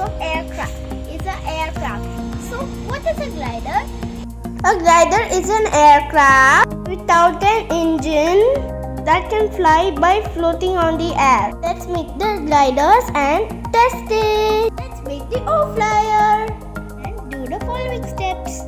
of aircraft. It's an aircraft. So what is a glider? A glider is an aircraft without an engine that can fly by floating on the air. Let's make the gliders and test it. Let's make the oflyer and do the following steps.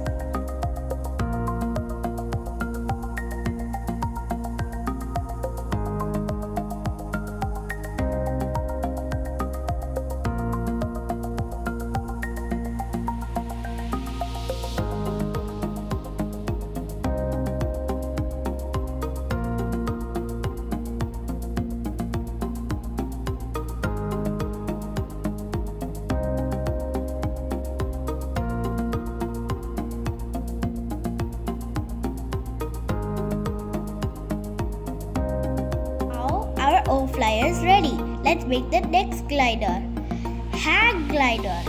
Our oflyer is ready. Let's make the next glider, hang glider.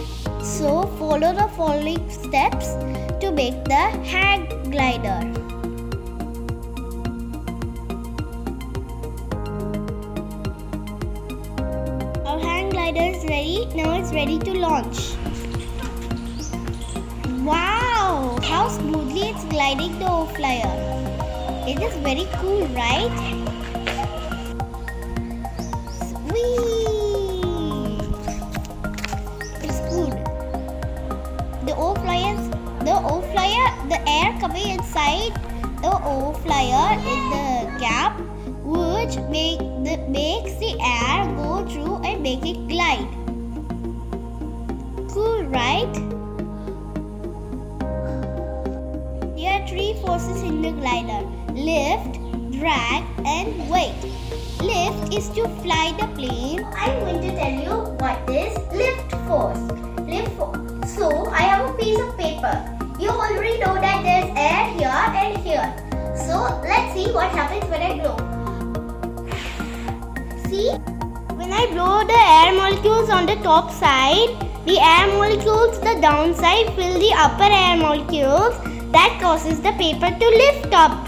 So follow the following steps to make the hang glider. Our hang glider is ready. Now it's ready to launch. Wow! How smoothly it's gliding the oflyer. It is very cool, right? It's good. The air coming inside the oflyer in the gap, which makes the air go through and make it glide. Cool, right? There are three forces in the glider: lift, drag, and weight. Lift is to fly the plane. I'm going to tell you what is lift force. So I have a piece of paper. You already know that there's air here and here. So let's see what happens when I blow. See? When I blow the air molecules on the top side, the air molecules the downside fill the upper air molecules. That causes the paper to lift up.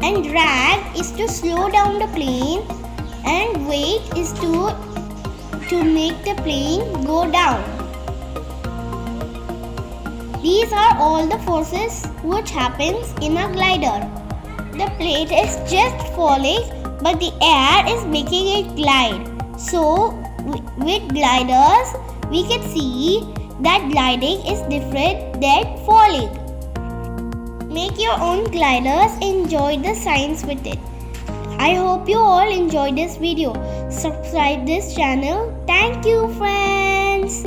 And drag is to slow down the plane, and weight is to make the plane go down. These are all the forces which happens in a glider. The plane is just falling, but the air is making it glide. So with gliders, we can see that gliding is different than falling. Make your own gliders, enjoy the science with it. I hope you all enjoyed this video. Subscribe this channel. Thank you, friends.